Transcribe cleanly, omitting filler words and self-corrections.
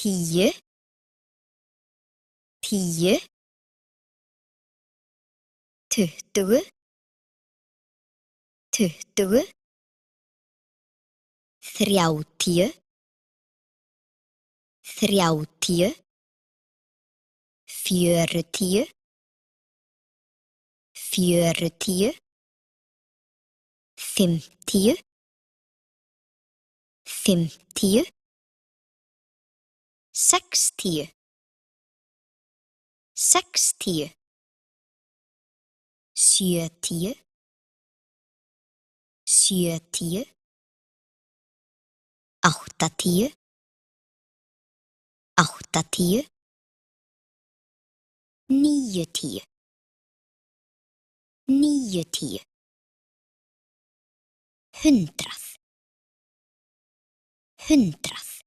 10, 10, 20, 20, 30, 30, 40, 40, 50, 50, 60, 60, 70, 70, 80, 80, 90, 90, 100, 100.